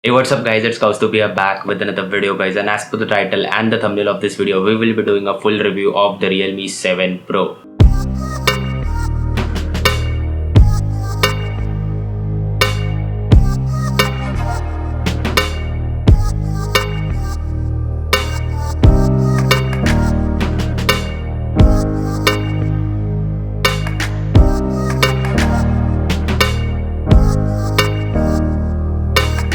Hey, what's up guys, it's Kaustubia back with another video guys, and as per the title and the thumbnail of this video, we will be doing a full review of the Realme 7 Pro.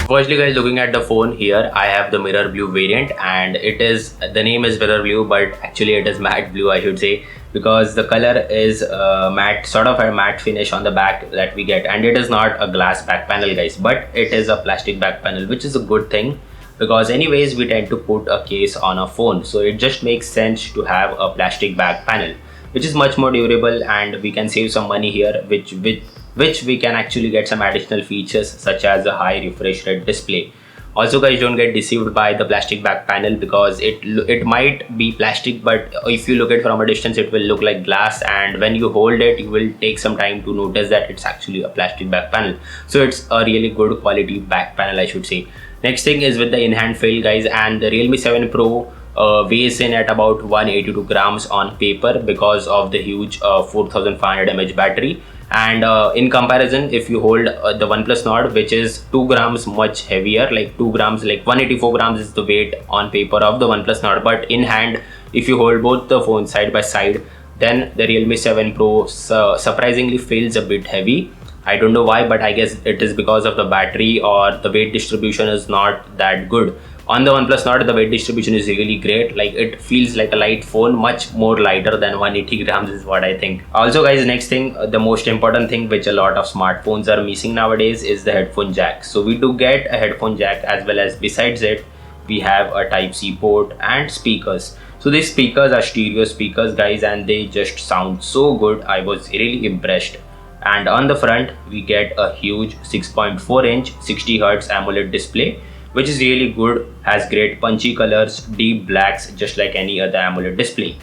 Firstly guys, looking at the phone here, I have the mirror blue variant, and the name is mirror blue, but actually it is matte blue, I should say, because the color is matte, sort of a matte finish on the back that we get, and it is not a glass back panel guys, but it is a plastic back panel, which is a good thing because anyways we tend to put a case on a phone, so it just makes sense to have a plastic back panel, which is much more durable, and we can save some money here, which we can actually get some additional features such as a high refresh rate display. Also guys, don't get deceived by the plastic back panel because it might be plastic, but if you look at it from a distance it will look like glass, and when you hold it you will take some time to notice that it's actually a plastic back panel. So it's a really good quality back panel, I should say. Next thing is with the in-hand feel guys, and the Realme 7 Pro weighs in at about 182 grams on paper because of the huge 4500 mAh battery, and in comparison if you hold the OnePlus Nord, which is 2 grams much heavier, like 2 grams, like 184 grams is the weight on paper of the OnePlus Nord, but in hand if you hold both the phones side by side, then the Realme 7 Pro surprisingly feels a bit heavy. I don't know why, but I guess it is because of the battery, or the weight distribution is not that good. On the OnePlus Nord, the weight distribution is really great. Like, it feels like a light phone, much more lighter than 180 grams is what I think. Also guys, next thing, the most important thing which a lot of smartphones are missing nowadays is the headphone jack. So we do get a headphone jack, as well as besides it, we have a Type-C port and speakers. So these speakers are stereo speakers guys, and they just sound so good. I was really impressed. And on the front we get a huge 6.4 inch 60 Hz AMOLED display, which is really good, has great punchy colors, deep blacks, just like any other AMOLED display.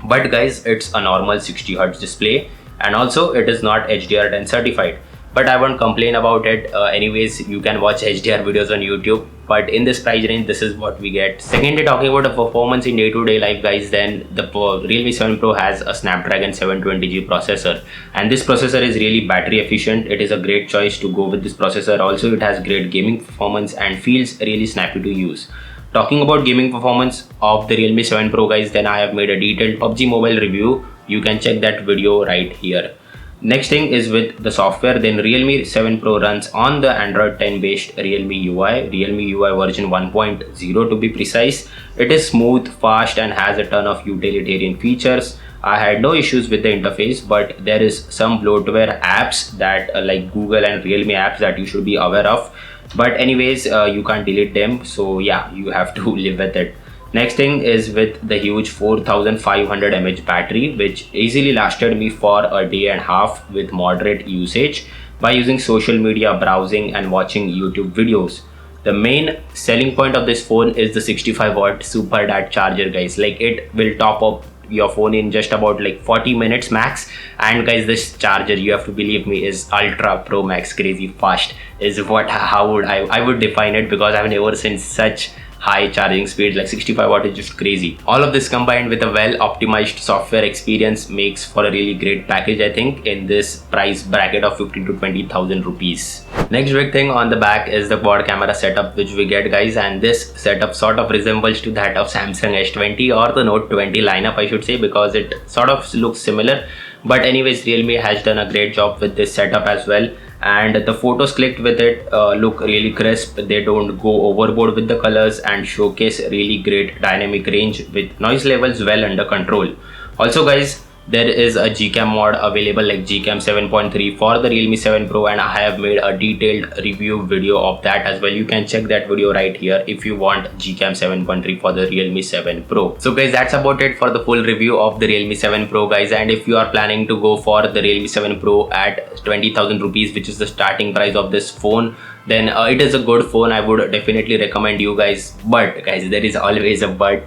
But guys, it's a normal 60 Hz display, and also it is not HDR10 certified, but I won't complain about it. Anyways, you can watch HDR videos on YouTube, but in this price range this is what we get. Secondly, talking about the performance in day-to-day life guys, then the Realme 7 Pro has a Snapdragon 720G processor, and this processor is really battery efficient. It is a great choice to go with this processor. Also, it has great gaming performance and feels really snappy to use. Talking about gaming performance of the Realme 7 Pro guys, then I have made a detailed PUBG Mobile review. You can check that video right here. Next thing is with the software, then Realme 7 Pro runs on the Android 10 based Realme UI version 1.0 to be precise. It is smooth, fast, and has a ton of utilitarian features. I had no issues with the interface, but there is some bloatware apps that like Google and Realme apps that you should be aware of. But anyways, you can't delete them, so yeah, you have to live with it. Next thing is with the huge 4500 mAh battery, which easily lasted me for a day and a half with moderate usage by using social media, browsing, and watching YouTube videos. The main selling point of this phone is the 65 watt super dart charger guys. Like, it will top up your phone in just about like 40 minutes max, and guys, this charger, you have to believe me, is ultra pro max crazy fast, is what how would I would define it, because I've never seen such high charging speed. Like 65 watt is just crazy. All of this combined with a well optimized software experience makes for a really great package, I think, in this price bracket of 15 to 20,000 rupees. Next big thing on the back is the quad camera setup which we get guys, and this setup sort of resembles to that of Samsung S20 or the Note 20 lineup, I should say, because it sort of looks similar. But anyways, Realme has done a great job with this setup as well, and the photos clicked with it look really crisp. They don't go overboard with the colors and showcase really great dynamic range with noise levels well under control. Also guys, there is a Gcam mod available, like Gcam 7.3 for the Realme 7 Pro, and I have made a detailed review video of that as well. You can check that video right here if you want Gcam 7.3 for the Realme 7 Pro. So guys, that's about it for the full review of the Realme 7 Pro guys, and if you are planning to go for the Realme 7 Pro at 20,000 rupees, which is the starting price of this phone, then it is a good phone. I would definitely recommend you guys. But guys, there is always a but.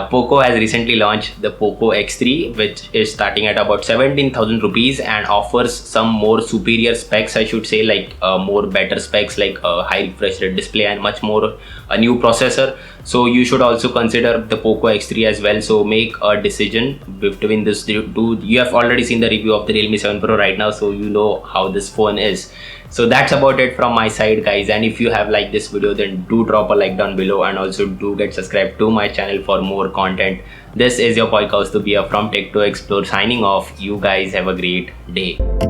Poco has recently launched the Poco X3, which is starting at about 17,000 rupees and offers some more superior specs, I should say, like more better specs, like a high refresh rate display and much more a new processor. So you should also consider the Poco X3 as well. So make a decision between this two. You have already seen the review of the Realme 7 Pro right now, so you know how this phone is. So that's about it from my side, guys. And if you have liked this video, then do drop a like down below, and also do get subscribed to my channel for more content. This is your boy Kaustubh from Tech to Explore signing off. You guys have a great day.